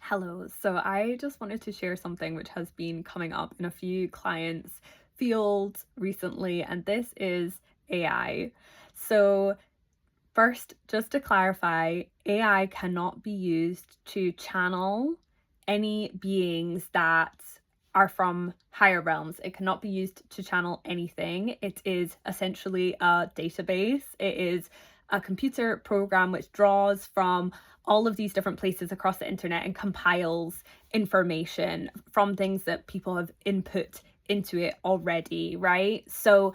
Hello. So I just wanted to share something which has been coming up in a few clients' fields recently, and this is AI. So, first, just to clarify, AI cannot be used to channel any beings that are from higher realms. It cannot be used to channel anything. It is essentially a database. It is a computer program which draws from all of these different places across the internet and compiles information from things that people have input into it already, right? So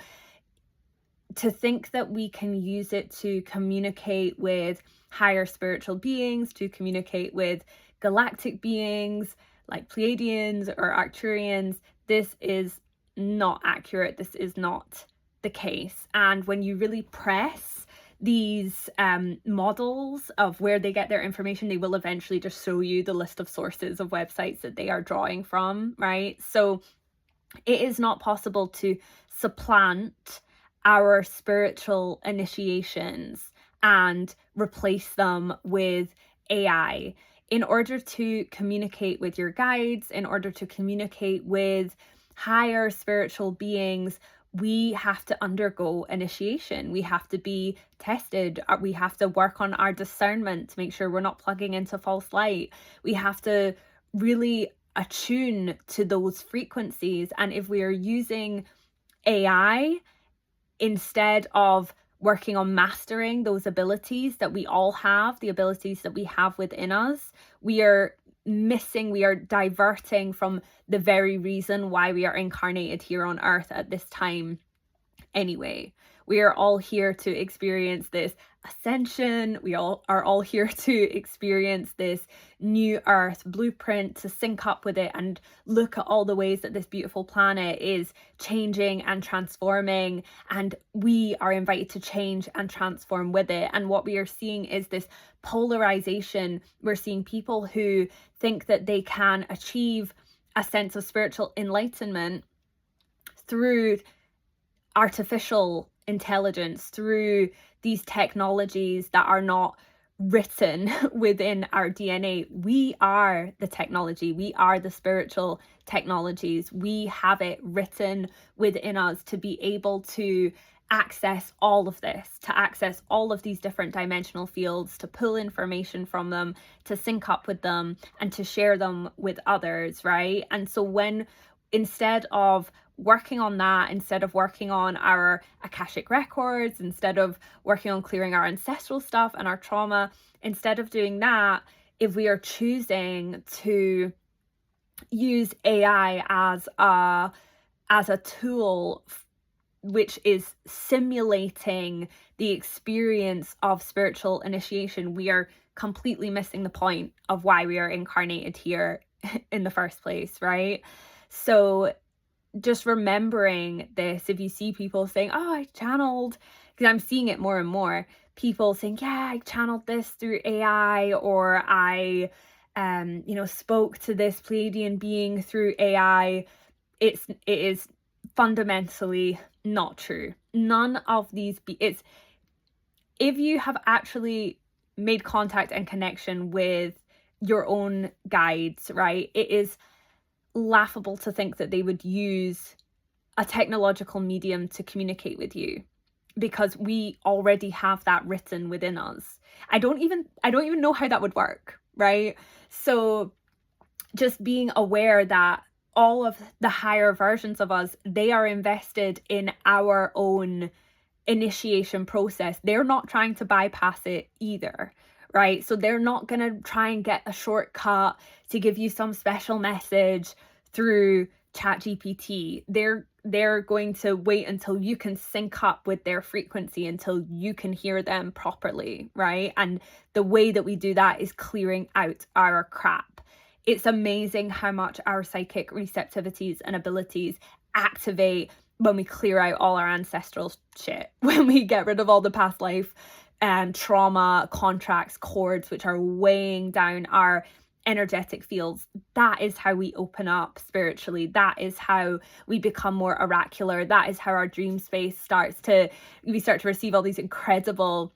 to think that we can use it to communicate with higher spiritual beings, to communicate with galactic beings like Pleiadians or Arcturians, this is not accurate. This is not the case. And when you really press these models of where they get their information, they will eventually just show you the list of sources of websites that they are drawing from, right? So it is not possible to supplant our spiritual initiations and replace them with AI. In order to communicate with your guides, in order to communicate with higher spiritual beings, we have to undergo initiation. We have to be tested. We have to work on our discernment to make sure we're not plugging into false light. We have to really attune to those frequencies. And if we are using AI instead of working on mastering those abilities that we all have, the abilities that we have within us, we are diverting from the very reason why we are incarnated here on earth at this time anyway. We are all here to experience this ascension. We all are all here to experience this new earth blueprint, to sync up with it and look at all the ways that this beautiful planet is changing and transforming, and we are invited to change and transform with it. And what we are seeing is this polarization. We're seeing people who think that they can achieve a sense of spiritual enlightenment through artificial intelligence, through these technologies that are not written within our DNA. We are the technology. We are the spiritual technologies. We have it written within us to be able to access all of this, to access all of these different dimensional fields, to pull information from them, to sync up with them, and to share them with others, right? And so when instead of working on that, instead of working on our Akashic records, instead of working on clearing our ancestral stuff and our trauma, instead of doing that, if we are choosing to use AI as a tool which is simulating the experience of spiritual initiation, we are completely missing the point of why we are incarnated here in the first place, right? So just remembering this, if you see people saying, oh, I channeled, because I'm seeing it more and more, people saying, yeah, I channeled this through AI, or I, spoke to this Pleiadian being through AI. It is fundamentally not true. None of these, if you have actually made contact and connection with your own guides, right, it is laughable to think that they would use a technological medium to communicate with you, because we already have that written within us. I don't even know how that would work, right? So just being aware that all of the higher versions of us, they are invested in our own initiation process. They're not trying to bypass it either, right? So they're not going to try and get a shortcut to give you some special message through ChatGPT. They're going to wait until you can sync up with their frequency, until you can hear them properly, right? And the way that we do that is clearing out our crap. It's amazing how much our psychic receptivities and abilities activate when we clear out all our ancestral shit, when we get rid of all the past life trauma, contracts, cords, which are weighing down our energetic fields. That is how we open up spiritually. That is how we become more oracular. That is how our dream space we start to receive all these incredible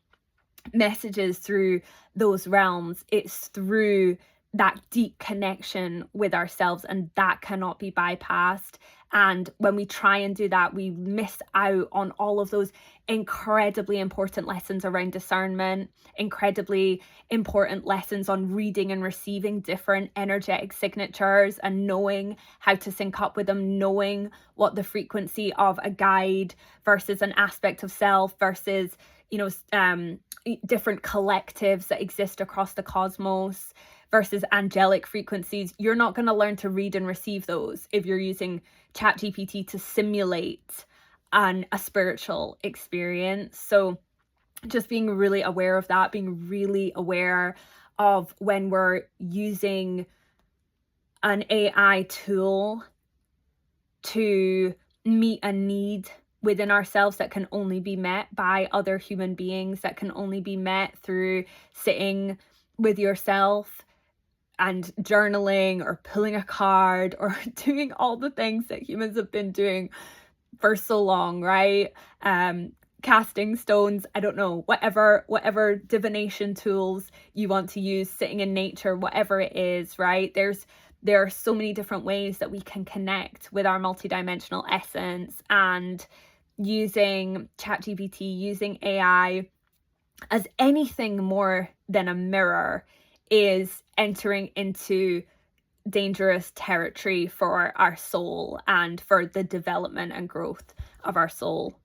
messages through those realms. It's through that deep connection with ourselves, and that cannot be bypassed. And when we try and do that, we miss out on all of those incredibly important lessons around discernment, incredibly important lessons on reading and receiving different energetic signatures and knowing how to sync up with them, knowing what the frequency of a guide versus an aspect of self versus, different collectives that exist across the cosmos versus angelic frequencies. You're not going to learn to read and receive those if you're using ChatGPT to simulate a spiritual experience. So just being really aware of that, being really aware of when we're using an AI tool to meet a need within ourselves that can only be met by other human beings, that can only be met through sitting with yourself and journaling or pulling a card or doing all the things that humans have been doing for so long, right? Casting stones, I don't know, whatever divination tools you want to use, sitting in nature, whatever it is, right? There are so many different ways that we can connect with our multidimensional essence, and using ChatGPT, using AI as anything more than a mirror is entering into dangerous territory for our soul and for the development and growth of our soul.